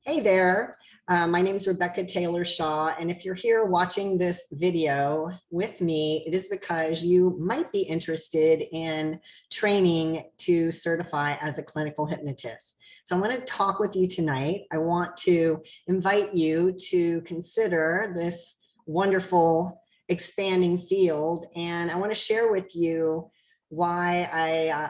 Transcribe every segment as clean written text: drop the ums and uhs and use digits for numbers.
Hey there, my name is Rebecca Taylor Shaw, and if you're here watching this video with me, it is because you might be interested in training to certify as a clinical hypnotist. So I want to talk with you tonight. I want to invite you to consider this wonderful expanding field, and I want to share with you why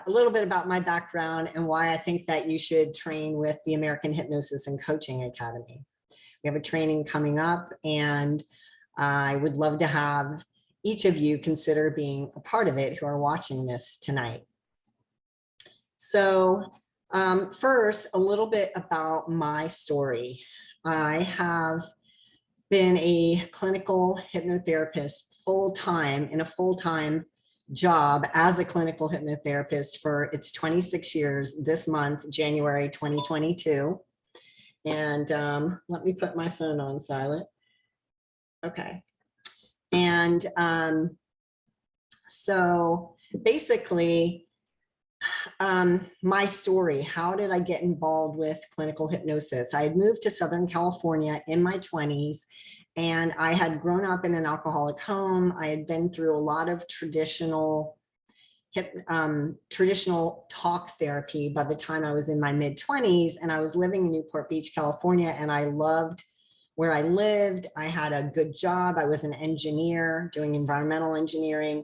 a little bit about my background and why I think that you should train with the American Hypnosis and Coaching Academy. We have a training coming up, and I would love to have each of you consider being a part of it who are watching this tonight. So first, a little bit about my story. I have been a clinical hypnotherapist full-time in a full-time job as a clinical hypnotherapist for its 26 years this month, January 2022. And let me put my phone on silent. Okay. And so basically, my story, how did I get involved with clinical hypnosis? I had moved to Southern California in my 20s, and I had grown up in an alcoholic home. I had been through a lot of traditional talk therapy by the time I was in my mid-20s, and I was living in Newport Beach, California, and I loved where I lived. I had a good job. I was an engineer doing environmental engineering,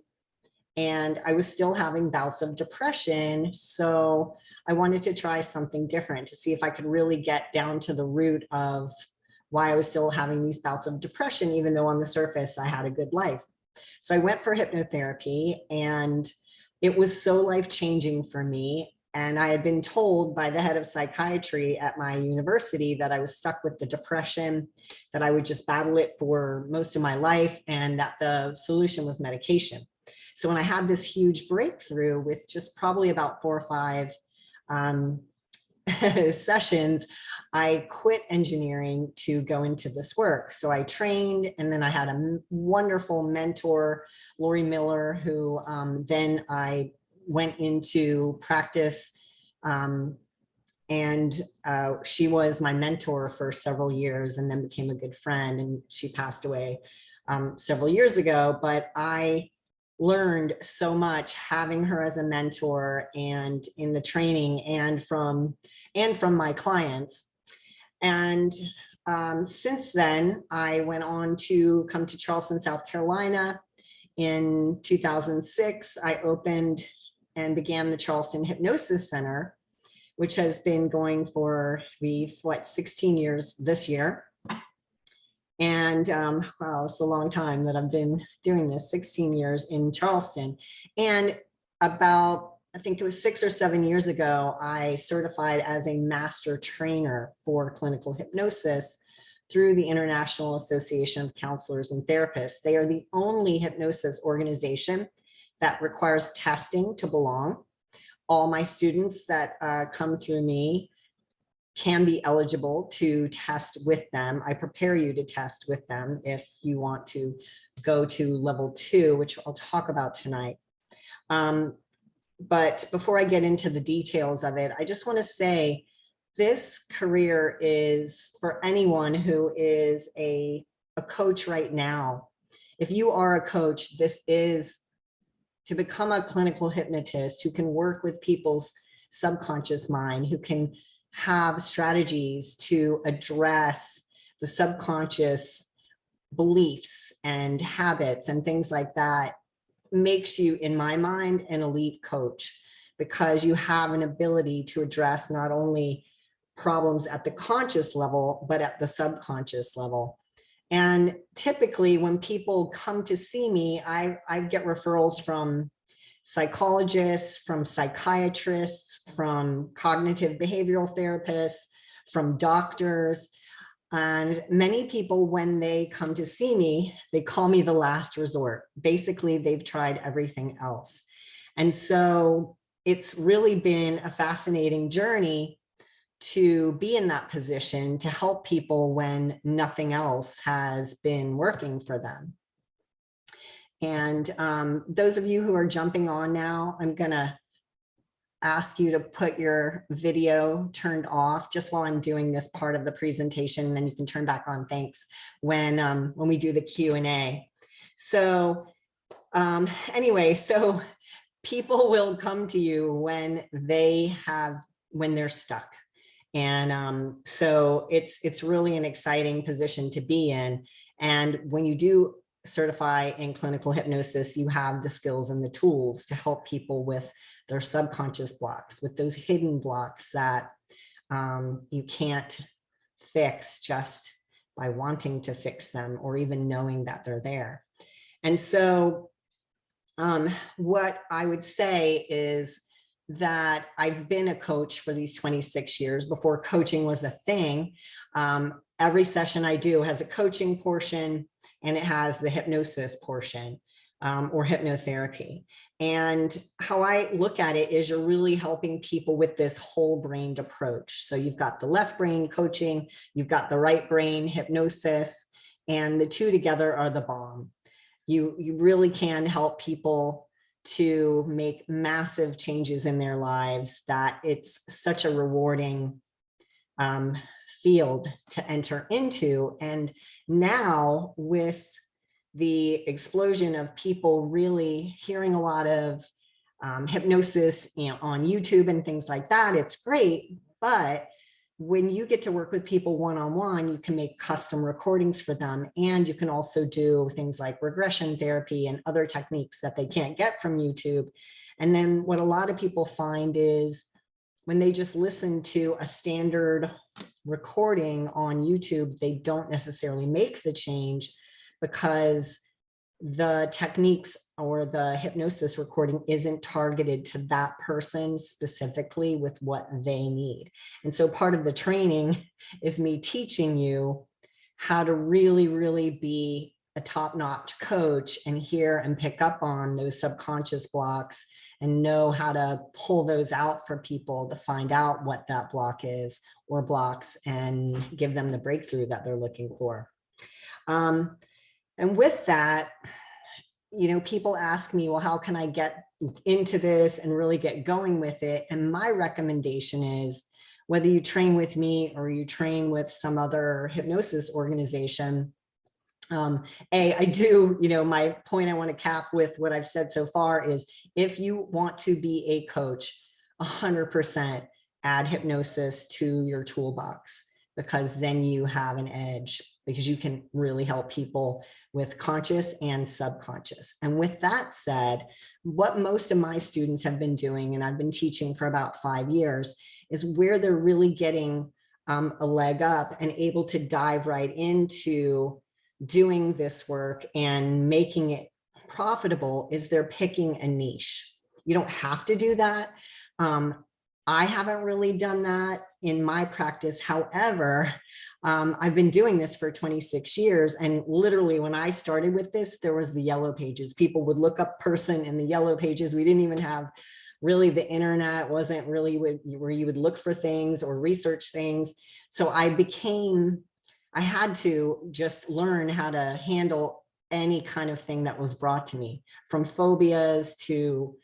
and I was still having bouts of depression. So I wanted to try something different to see if I could really get down to the root of why I was still having these bouts of depression, even though on the surface I had a good life. So I went for hypnotherapy, and it was so life-changing for me. And I had been told by the head of psychiatry at my university that I was stuck with the depression, that I would just battle it for most of my life, and that the solution was medication. So when I had this huge breakthrough with just probably about 4 or 5 sessions, I quit engineering to go into this work. So I trained, and then I had a wonderful mentor, Lori Miller, who then I went into practice, and she was my mentor for several years and then became a good friend, and she passed away several years ago. But I learned so much having her as a mentor and in the training and from my clients. And since then, I went on to come to Charleston, South Carolina. In 2006, I opened and began the Charleston Hypnosis Center, which has been going for 16 years this year. And wow, it's a long time that I've been doing this, 16 years in Charleston. And about, I think it was 6 or 7 years ago, I certified as a master trainer for clinical hypnosis through the International Association of Counselors and Therapists. They are the only hypnosis organization that requires testing to belong. All my students that come through me can be eligible to test with them. I prepare you to test with them if you want to go to level 2, which I'll talk about tonight. But before I get into the details of it, I just want to say this career is for anyone who is a coach right now. If you are a coach, this is to become a clinical hypnotist who can work with people's subconscious mind, who can have strategies to address the subconscious beliefs and habits and things like that, makes you, in my mind, an elite coach, because you have an ability to address not only problems at the conscious level, but at the subconscious level. And typically when people come to see me, I get referrals from psychologists, from psychiatrists, from cognitive behavioral therapists, from doctors. And many people, when they come to see me, they call me the last resort. Basically, they've tried everything else. And so it's really been a fascinating journey to be in that position to help people when nothing else has been working for them. And those of you who are jumping on now, I'm gonna ask you to put your video turned off just while I'm doing this part of the presentation, and then you can turn back on, thanks, when we do the Q&A. So anyway, so people will come to you when they're stuck. And so it's really an exciting position to be in. And when you do certify in clinical hypnosis, you have the skills and the tools to help people with their subconscious blocks, with those hidden blocks that you can't fix just by wanting to fix them or even knowing that they're there. And so what I would say is that I've been a coach for these 26 years. Before coaching was a thing, every session I do has a coaching portion and it has the hypnosis portion or hypnotherapy. And how I look at it is you're really helping people with this whole brained approach. So you've got the left brain coaching, you've got the right brain hypnosis, and the two together are the bomb. You really can help people to make massive changes in their lives, that it's such a rewarding field to enter into. And now with the explosion of people really hearing a lot of hypnosis, on YouTube and things like that, it's great. But when you get to work with people one-on-one, you can make custom recordings for them. And you can also do things like regression therapy and other techniques that they can't get from YouTube. And then what a lot of people find is when they just listen to a standard recording on YouTube, they don't necessarily make the change because the techniques or the hypnosis recording isn't targeted to that person specifically with what they need. And so part of the training is me teaching you how to really, really be a top-notch coach and hear and pick up on those subconscious blocks and know how to pull those out for people to find out what that block is or blocks and give them the breakthrough that they're looking for. And with that, people ask me, well, how can I get into this and really get going with it? And my recommendation is whether you train with me or you train with some other hypnosis organization, I do, my point I want to cap with what I've said so far is if you want to be a coach, 100% add hypnosis to your toolbox, because then you have an edge, because you can really help people with conscious and subconscious. And with that said, what most of my students have been doing, and I've been teaching for about 5 years, is where they're really getting a leg up and able to dive right into doing this work and making it profitable is they're picking a niche. You don't have to do that. I haven't really done that in my practice. However, I've been doing this for 26 years. And literally when I started with this, there was the yellow pages. People would look up person in the yellow pages. We didn't even have really the internet, wasn't really where you would look for things or research things. So I had to just learn how to handle any kind of thing that was brought to me, from phobias to,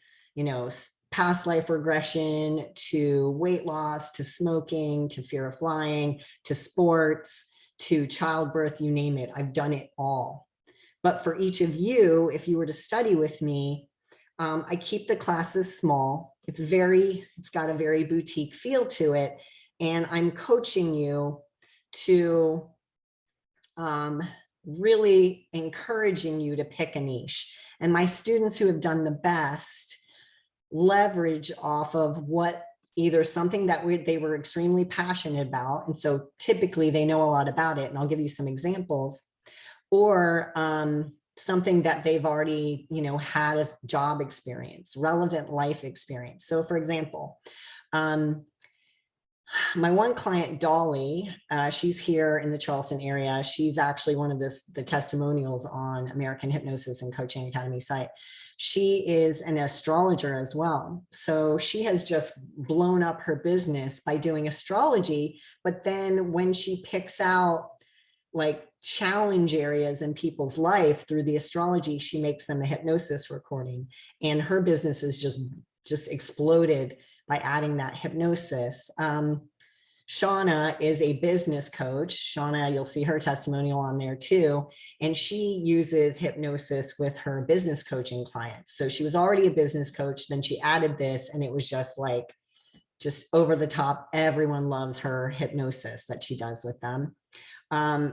past life regression, to weight loss, to smoking, to fear of flying, to sports, to childbirth, you name it. I've done it all. But for each of you, if you were to study with me, I keep the classes small. It's got a very boutique feel to it. And I'm coaching you to really encouraging you to pick a niche. And my students who have done the best leverage off of what either something that they were extremely passionate about. And so typically they know a lot about it. And I'll give you some examples, or something that they've already, had as job experience, relevant life experience. So for example, my one client, Dolly, she's here in the Charleston area. She's actually one of the testimonials on American Hypnosis and Coaching Academy site. She is an astrologer as well. So she has just blown up her business by doing astrology. But then when she picks out like challenge areas in people's life through the astrology, she makes them a hypnosis recording. And her business is just exploded by adding that hypnosis. Shauna is a business coach. Shauna, you'll see her testimonial on there too. And she uses hypnosis with her business coaching clients. So she was already a business coach. Then she added this, and it was just like, just over the top. Everyone loves her hypnosis that she does with them.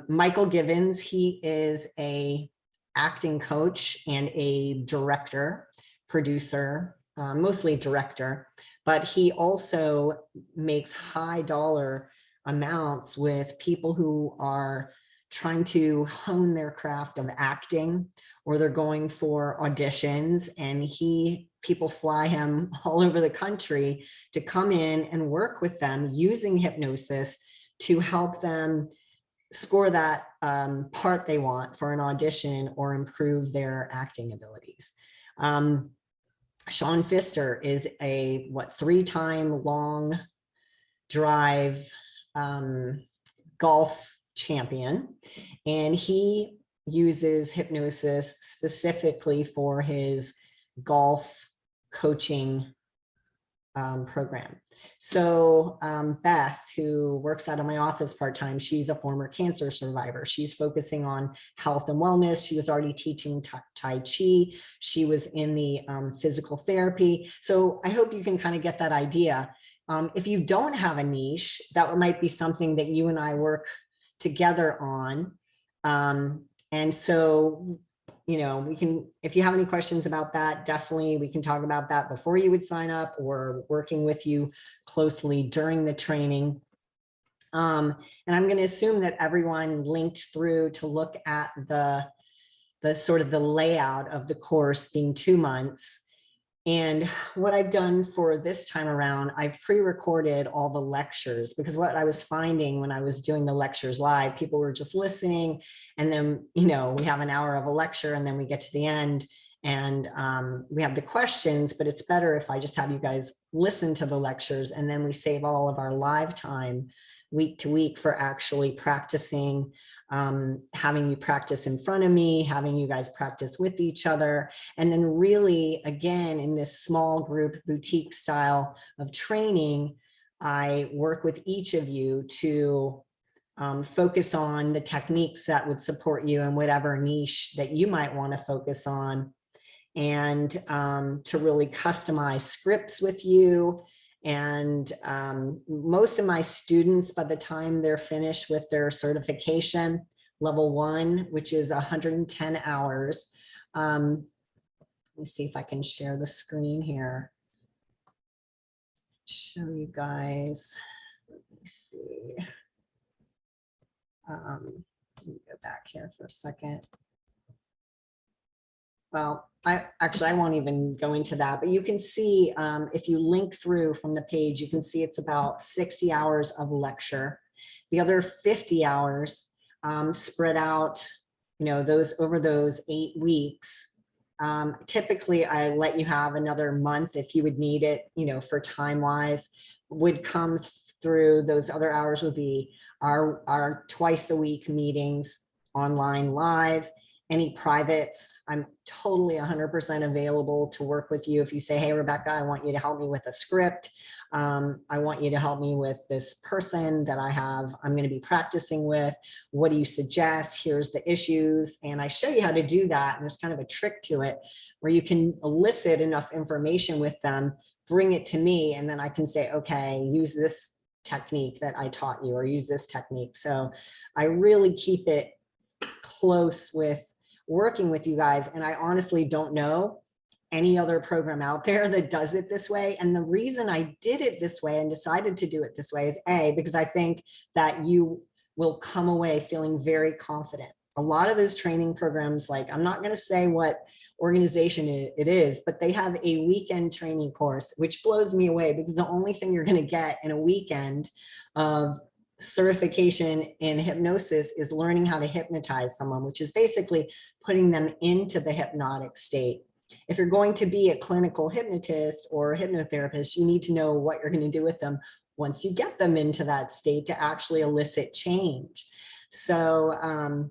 Michael Gibbons, he is a acting coach and a director, producer, mostly director, but he also makes high dollar amounts with people who are trying to hone their craft of acting, or they're going for auditions, and people fly him all over the country to come in and work with them using hypnosis to help them score that part they want for an audition or improve their acting abilities. Sean Pfister is a 3-time long drive golf champion, and he uses hypnosis specifically for his golf coaching program. So Beth, who works out of my office part-time, she's a former cancer survivor. She's focusing on health and wellness. She was already teaching Tai Chi. She was in the physical therapy. So I hope you can kind of get that idea. If you don't have a niche, that might be something that you and I work together on. And so, you know, we can, if you have any questions about that, definitely we can talk about that before you would sign up, or working with you closely during the training. And I'm going to assume that everyone linked through to look at the sort of the layout of the course being 2 months. And what I've done for this time around, I've pre-recorded all the lectures, because what I was finding when I was doing the lectures live, people were just listening, and then, you know, we have an hour of a lecture and then we get to the end and we have the questions, but it's better if I just have you guys listen to the lectures, and then we save all of our live time week to week for actually practicing, having you practice in front of me, having you guys practice with each other. And then really, again, in this small group boutique style of training, I work with each of you to focus on the techniques that would support you in whatever niche that you might want to focus on, and to really customize scripts with you. And most of my students, by the time they're finished with their certification, level 1, which is 110 hours. Let me see if I can share the screen here. Show you guys. Let me see. Let me go back here for a second. Well, I won't even go into that, but you can see if you link through from the page, you can see it's about 60 hours of lecture. The other 50 hours spread out, you know, over those 8 weeks. Typically, I let you have another month if you would need it, you know, for time wise. Would come through those other hours would be our twice a week meetings, online, live. Any privates, I'm totally 100% available to work with you. If you say, hey, Rebecca, I want you to help me with a script. I want you to help me with this person that I'm going to be practicing with. What do you suggest? Here's the issues. And I show you how to do that. And there's kind of a trick to it where you can elicit enough information with them, bring it to me, and then I can say, okay, use this technique that I taught you, or use this technique. So I really keep it close with working with you guys. And I honestly don't know any other program out there that does it this way. And the reason I did it this way and decided to do it this way is because I think that you will come away feeling very confident. A lot of those training programs, like, I'm not going to say what organization it is, but they have a weekend training course, which blows me away, because the only thing you're going to get in a weekend of certification in hypnosis is learning how to hypnotize someone, which is basically putting them into the hypnotic state. If you're going to be a clinical hypnotist or a hypnotherapist, you need to know what you're going to do with them once you get them into that state to actually elicit change. So,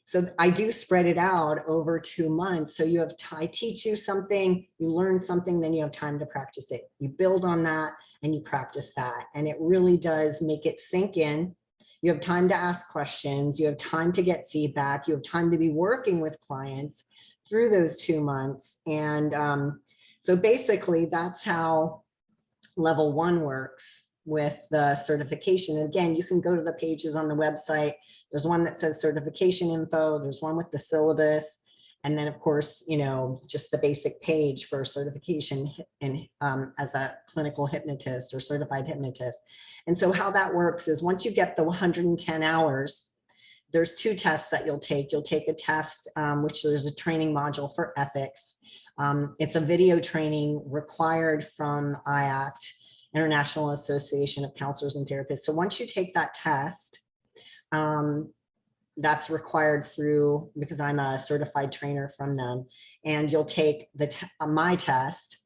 so I do spread it out over 2 months. So you have I teach you something, you learn something, then you have time to practice it. You build on that, and you practice that. And it really does make it sink in. You have time to ask questions. You have time to get feedback. You have time to be working with clients through those 2 months. And so basically that's how level 1 works with the certification. And again, you can go to the pages on the website. There's one that says certification info. There's one with the syllabus. And then of course, you know, just the basic page for certification in, as a clinical hypnotist or certified hypnotist. And so how that works is once you get the 110 hours, there's 2 tests that you'll take. You'll take a test, which there's a training module for ethics. It's a video training required from IACT, International Association of Counselors and Therapists. So once you take that test, that's required through, because I'm a certified trainer from them, and you'll take my test,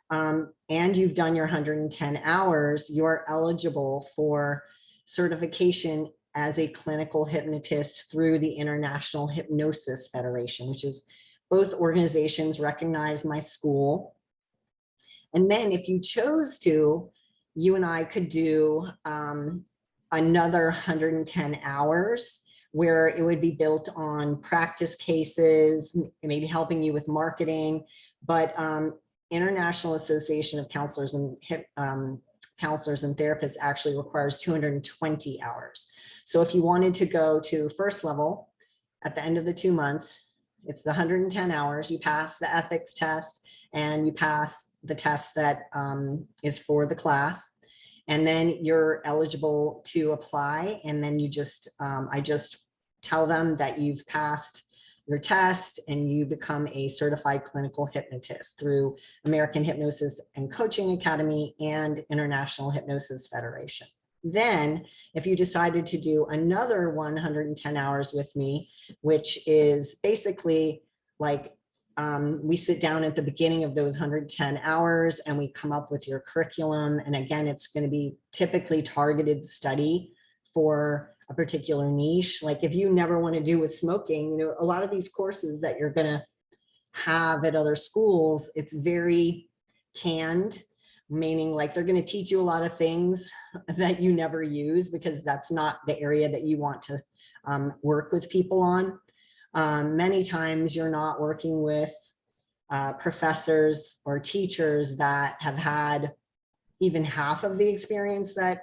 and you've done your 110 hours, you're eligible for certification as a clinical hypnotist through the International Hypnosis Federation, which is both organizations recognize my school. And then if you chose to, you and I could do another 110 hours where it would be built on practice cases, maybe helping you with marketing, but International Association of Counselors and Counselors and Therapists actually requires 220 hours. So if you wanted to go to first level at the end of the 2 months, it's the 110 hours, you pass the ethics test and you pass the test that is for the class. And then you're eligible to apply. And then you just, I just tell them that you've passed your test and you become a certified clinical hypnotist through American Hypnosis and Coaching Academy and International Hypnosis Federation. Then if you decided to do another 110 hours with me, which is basically like we sit down at the beginning of those 110 hours and we come up with your curriculum. And again, it's going to be typically targeted study for a particular niche. Like if you never want to do with smoking, you know, a lot of these courses that you're going to have at other schools, it's very canned, meaning like they're going to teach you a lot of things that you never use because that's not the area that you want to work with people on. Many times you're not working with professors or teachers that have had even half of the experience that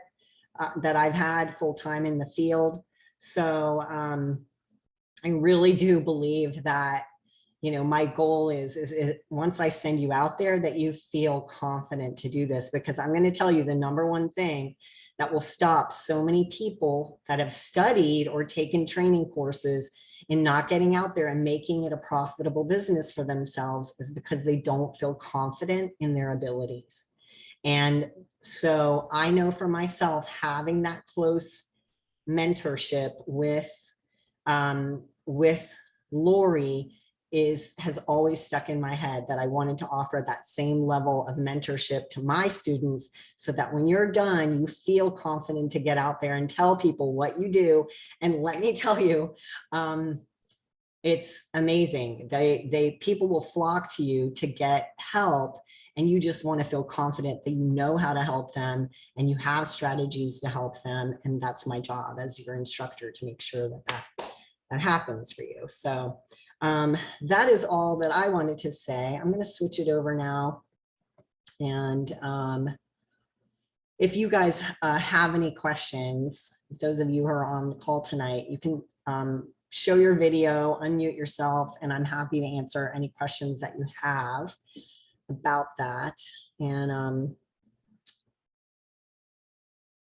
I've had full-time in the field. So I really do believe that, you know, my goal is once I send you out there that you feel confident to do this, because I'm going to tell you the number one thing that will stop so many people that have studied or taken training courses in not getting out there and making it a profitable business for themselves is because they don't feel confident in their abilities. And so I know for myself, having that close mentorship with Lori has always stuck in my head, that I wanted to offer that same level of mentorship to my students so that when you're done, you feel confident to get out there and tell people what you do. And let me tell you, it's amazing. People will flock to you to get help, and you just want to feel confident that you know how to help them and you have strategies to help them. And that's my job as your instructor, to make sure that happens for you. So that is all that I wanted to say. I'm going to switch it over now. And if you guys have any questions, those of you who are on the call tonight, you can show your video, unmute yourself, and I'm happy to answer any questions that you have about that. And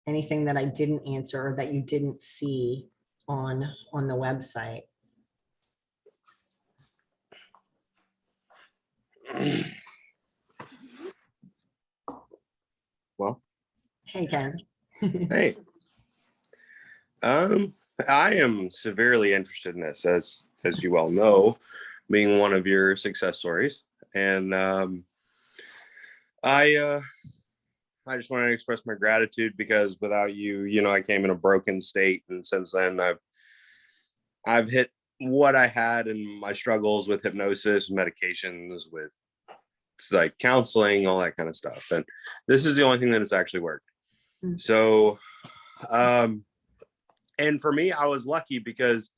anything that I didn't answer or that you didn't see on the website. Well, hey Ken. hey, I am severely interested in this, as you well know, being one of your success stories, and I just wanted to express my gratitude, because without you, you know, I came in a broken state, and since then I've hit what I had in my struggles with hypnosis, medications, with it's like counseling, all that kind of stuff. And this is the only thing that has actually worked. Mm. So, and for me, I was lucky because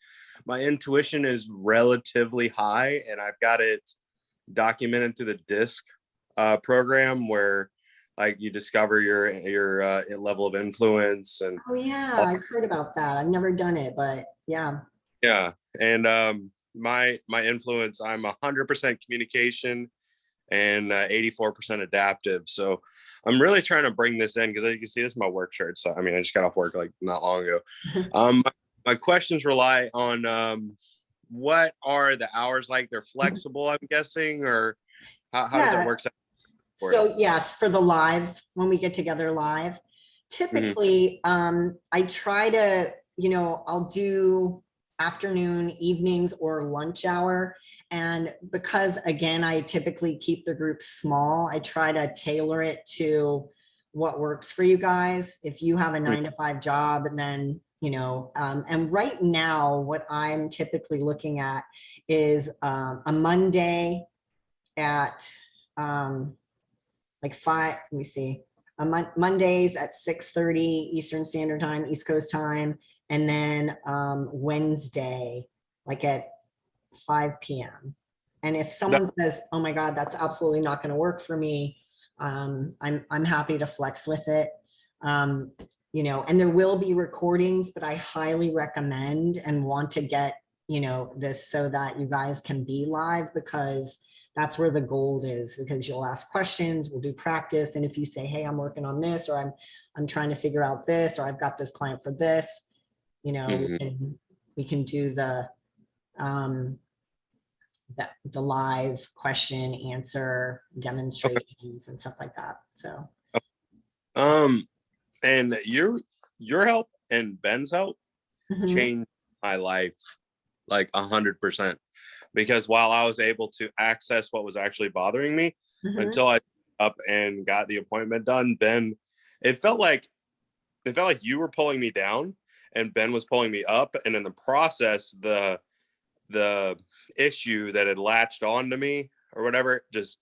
my intuition is relatively high, and I've got it documented through the DISC program, where like you discover your level of influence and Oh yeah, all. I've heard about that. I've never done it, but yeah. Yeah. And my influence, I'm 100% communication and 84% adaptive. So I'm really trying to bring this in because, as you can see, this is my work shirt. So I mean, I just got off work like not long ago. My questions rely on what are the hours like? They're flexible, I'm guessing, or how does it Yeah. work for you? So yes, for the live, when we get together live, typically I try to, I'll do afternoon, evenings, or lunch hour. And because again, I typically keep the group small, I try to tailor it to what works for you guys. If you have a 9-to-5 job, and then, and right now what I'm typically looking at is a Monday at like 5, let me see, Mondays at 6:30 Eastern Standard Time, East Coast time, and then Wednesday, like at 5 p.m. And if someone says, oh my God, that's absolutely not going to work for me, I'm happy to flex with it. And there will be recordings, but I highly recommend and want to get, this so that you guys can be live, because that's where the gold is, because you'll ask questions, we'll do practice. And if you say, hey, I'm working on this, or I'm trying to figure out this, or I've got this client for this, we can do the live question answer demonstrations and stuff like that. So and your help and Ben's help changed my life like 100%, because while I was able to access what was actually bothering me until I up and got the appointment done, Ben, it felt like you were pulling me down and Ben was pulling me up, and in the process the issue that had latched onto me or whatever just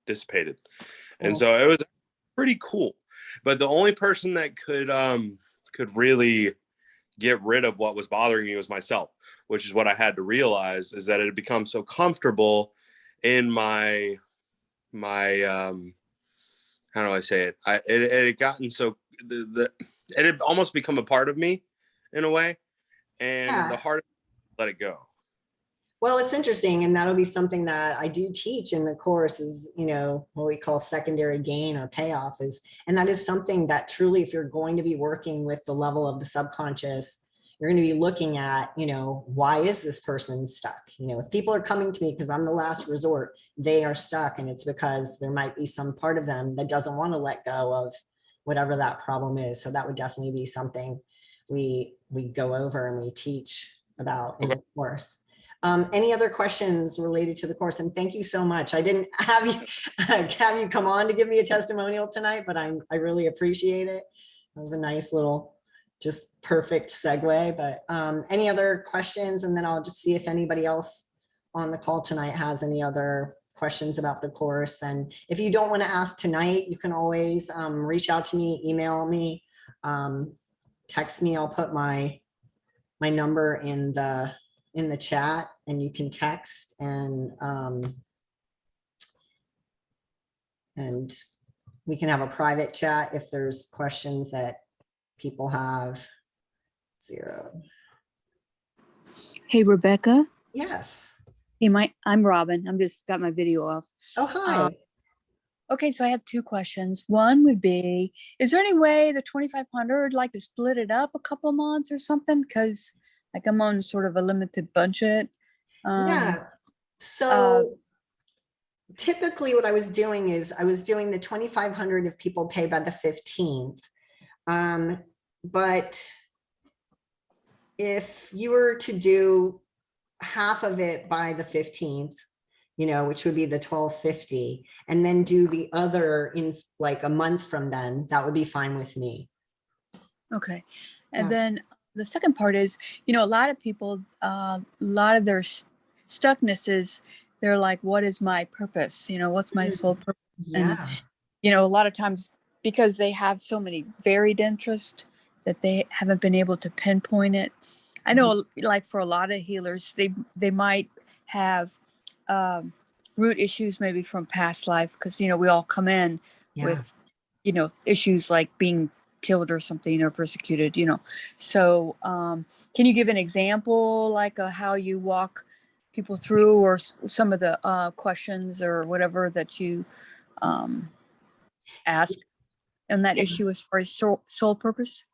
dissipated. And so it was pretty cool. But the only person that could really get rid of what was bothering me was myself, which is what I had to realize, is that it had become so comfortable in my how do I say it? It had gotten so it had almost become a part of me in a way, and the hardest to let it go. Well, it's interesting, and that'll be something that I do teach in the course is, what we call secondary gain or payoff is, and that is something that truly, if you're going to be working with the level of the subconscious, you're going to be looking at, why is this person stuck? If people are coming to me because I'm the last resort, they are stuck, and it's because there might be some part of them that doesn't want to let go of whatever that problem is. So that would definitely be something we go over and we teach about in the course. Any other questions related to the course? And thank you so much. I didn't have you come on to give me a testimonial tonight, but I really appreciate it. That was a nice little, just perfect segue. But any other questions? And then I'll just see if anybody else on the call tonight has any other questions about the course. And if you don't want to ask tonight, you can always reach out to me, email me, text me. I'll put my number in the chat, and you can text, and we can have a private chat if there's questions that people have. 0. Hey, Rebecca. Yes. Hey, I'm Robin. I'm just got my video off. Oh, hi. Okay, so I have 2 questions. One would be, is there any way the 2,500 like to split it up a couple months or something? Because like I'm on sort of a limited budget. Yeah. So typically what I was doing is I was doing the 2,500 if people pay by the 15th. But if you were to do half of it by the 15th, which would be the 1,250, and then do the other in like a month from then, that would be fine with me. Okay. And then the second part is, a lot of people, a lot of their stuckness is they're like, what is my purpose? What's my soul purpose? And, Yeah. a lot of times because they have so many varied interests that they haven't been able to pinpoint it. I know, like for a lot of healers, they might have root issues maybe from past life, because we all come in with issues like being killed or something, or persecuted. So can you give an example, like how you walk people through, or some of the questions or whatever that you ask on that issue as far as soul purpose?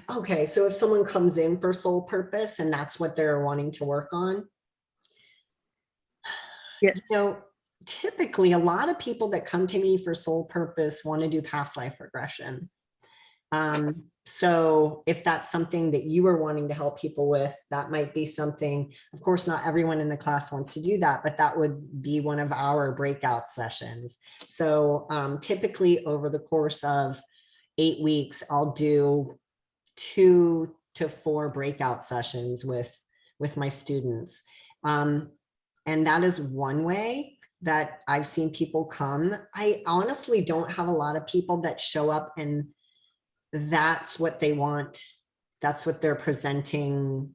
Okay, so if someone comes in for soul purpose and that's what they're wanting to work on, Yes. Typically a lot of people that come to me for soul purpose want to do past life regression. So if that's something that you are wanting to help people with, that might be something. Of course, not everyone in the class wants to do that, but that would be one of our breakout sessions. So typically over the course of 8 weeks, I'll do 2 to 4 breakout sessions with my students. And that is one way that I've seen people come. I honestly don't have a lot of people that show up and that's what they want. That's what their presenting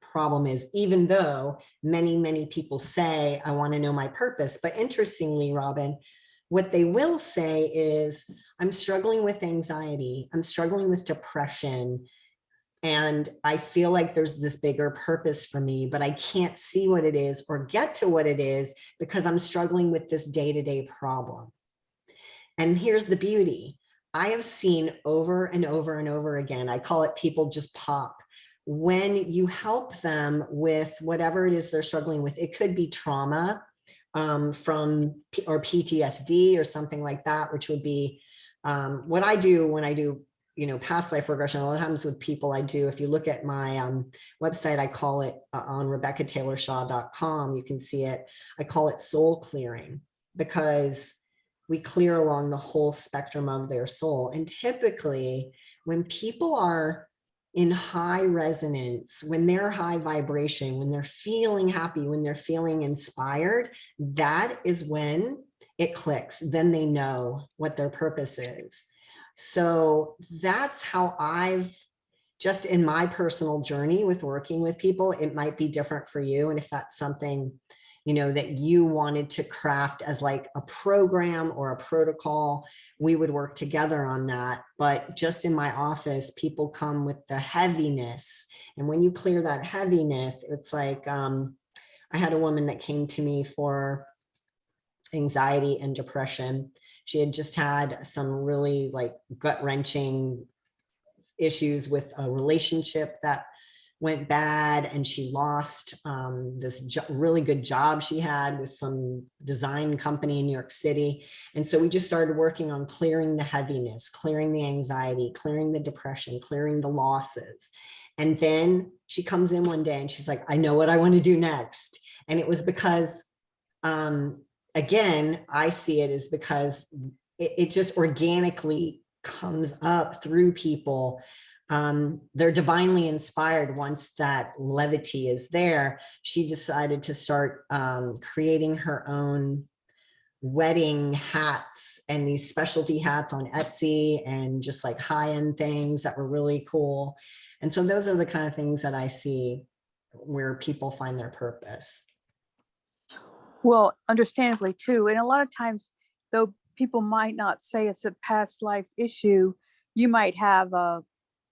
problem is, even though many, many people say, I want to know my purpose. But interestingly, Robin, what they will say is, I'm struggling with anxiety. I'm struggling with depression. And I feel like there's this bigger purpose for me, but I can't see what it is or get to what it is because I'm struggling with this day-to-day problem. And here's the beauty. I have seen over and over and over again, I call it people just pop. When you help them with whatever it is they're struggling with, it could be trauma from or PTSD or something like that, which would be what I do when I do past life regression. A lot of times with people I do, if you look at my website, I call it on RebeccaTaylorShaw.com, you can see it. I call it soul clearing, because we clear along the whole spectrum of their soul. And typically when people are in high resonance, when they're high vibration, when they're feeling happy, when they're feeling inspired, that is when it clicks. Then they know what their purpose is. So that's how I've just in my personal journey with working with people. It might be different for you. And if that's something that you wanted to craft as like a program or a protocol, we would work together on that. But just in my office, people come with the heaviness. And when you clear that heaviness, it's like, I had a woman that came to me for anxiety and depression. She had just had some really like gut-wrenching issues with a relationship that went bad, and she lost this really good job she had with some design company in New York City. And so we just started working on clearing the heaviness, clearing the anxiety, clearing the depression, clearing the losses. And then she comes in one day and she's like, I know what I want to do next. And it was because, again, I see it as because it just organically comes up through people. They're divinely inspired. Once that levity is there, she decided to start creating her own wedding hats and these specialty hats on Etsy, and just like high-end things that were really cool. And so those are the kind of things that I see where people find their purpose. Well, understandably too. And a lot of times, though people might not say it's a past life issue, you might have a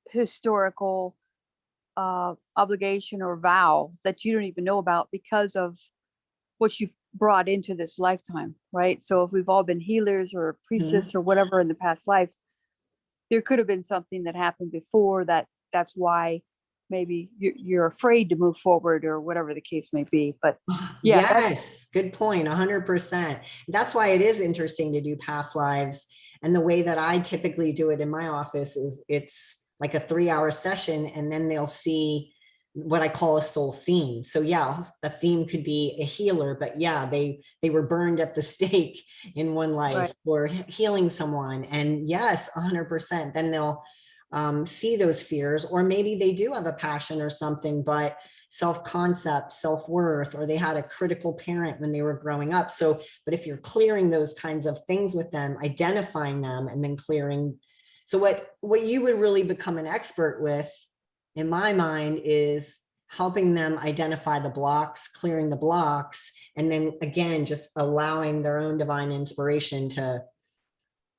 historical obligation or vow that you don't even know about because of what you've brought into this lifetime, right? So if we've all been healers or priestess or whatever in the past life, there could have been something that happened before that's why maybe you're afraid to move forward or whatever the case may be. But yeah, yes, good point. 100%. That's why it is interesting to do past lives. And the way that I typically do it in my office is it's like a 3-hour session, and then they'll see what I call a soul theme. So yeah, a theme could be a healer, but yeah, they were burned at the stake in one life, right, or healing someone. And yes, 100%. Then they'll see those fears, or maybe they do have a passion or something, but self-concept, self-worth, or they had a critical parent when they were growing up. So, but if you're clearing those kinds of things with them, identifying them, and then clearing. So what you would really become an expert with, in my mind, is helping them identify the blocks, clearing the blocks, and then again, just allowing their own divine inspiration to,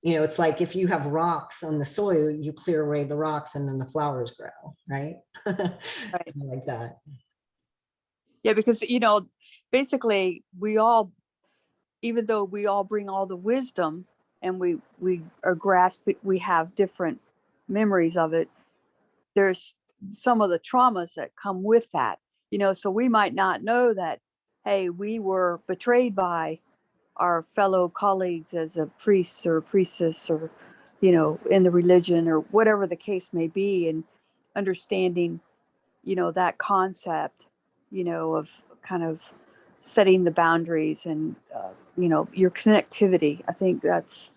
you know, it's like if you have rocks on the soil, you clear away the rocks and then the flowers grow, right? Right. Like that. Yeah, because, you know, basically we all, even though we all bring all the wisdom and we are grasping, we have different memories of it, there's some of the traumas that come with that, you know, so we might not know that, hey, we were betrayed by our fellow colleagues as a priest or a priestess, or, you know, in the religion, or whatever the case may be, and understanding, you know, that concept, you know, of kind of setting the boundaries and, you know, your connectivity. I think that's,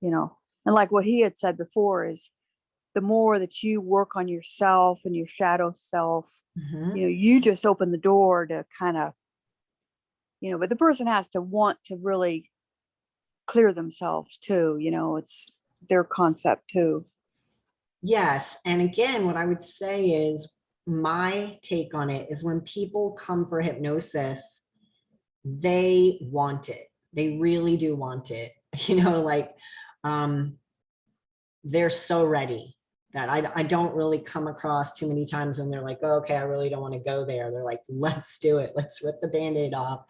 you know, and like what he had said before is the more that you work on yourself and your shadow self, Mhm. you know, you just open the door to kind of, you know, but the person has to want to really clear themselves too, you know, it's their concept too. Yes. And again, what I would say is my take on it is when people come for hypnosis, they want it. They really do want it. You know, like they're so ready that I don't really come across too many times when they're like, oh, okay, I really don't want to go there. They're like, let's do it. Let's rip the Band-Aid off.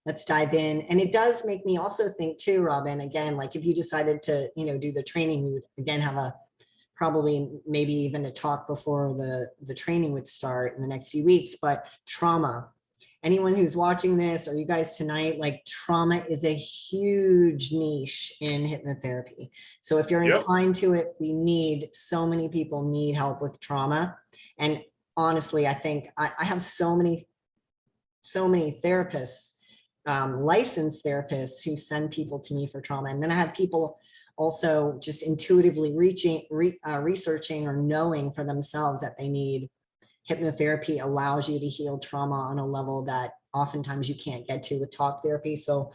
Let's dive in. And it does make me also think too, Robin, again, like if you decided to, you know, do the training, you would again have a probably maybe even a talk before the training would start in the next few weeks, but trauma. Anyone who's watching this, or you guys tonight, like trauma is a huge niche in hypnotherapy. So if you're Yep. inclined to it, we need, so many people need help with trauma. And honestly, I think I have so many therapists, licensed therapists who send people to me for trauma. And then I have people also just intuitively researching or knowing for themselves that they need hypnotherapy. Allows you to heal trauma on a level that oftentimes you can't get to with talk therapy. So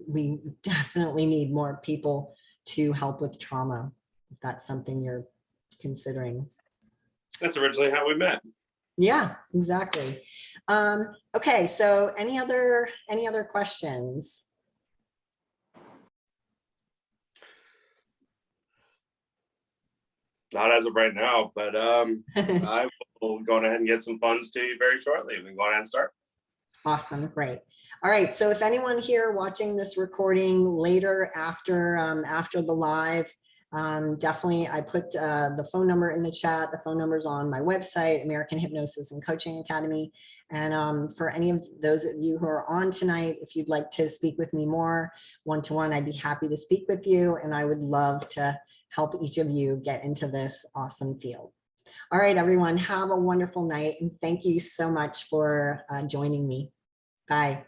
we definitely need more people to help with trauma, if that's something you're considering. That's originally how we met. Yeah, exactly. Okay, so any other questions? Not as of right now, but I will go ahead and get some funds to you very shortly. We can go ahead and start. Awesome, great. All right, so if anyone here watching this recording later after the live, definitely I put the phone number in the chat. The phone number is on my website, American Hypnosis and Coaching Academy. And for any of those of you who are on tonight, if you'd like to speak with me more one-to-one, I'd be happy to speak with you. And I would love to help each of you get into this awesome field. All right, everyone, have a wonderful night. And thank you so much for joining me. Bye.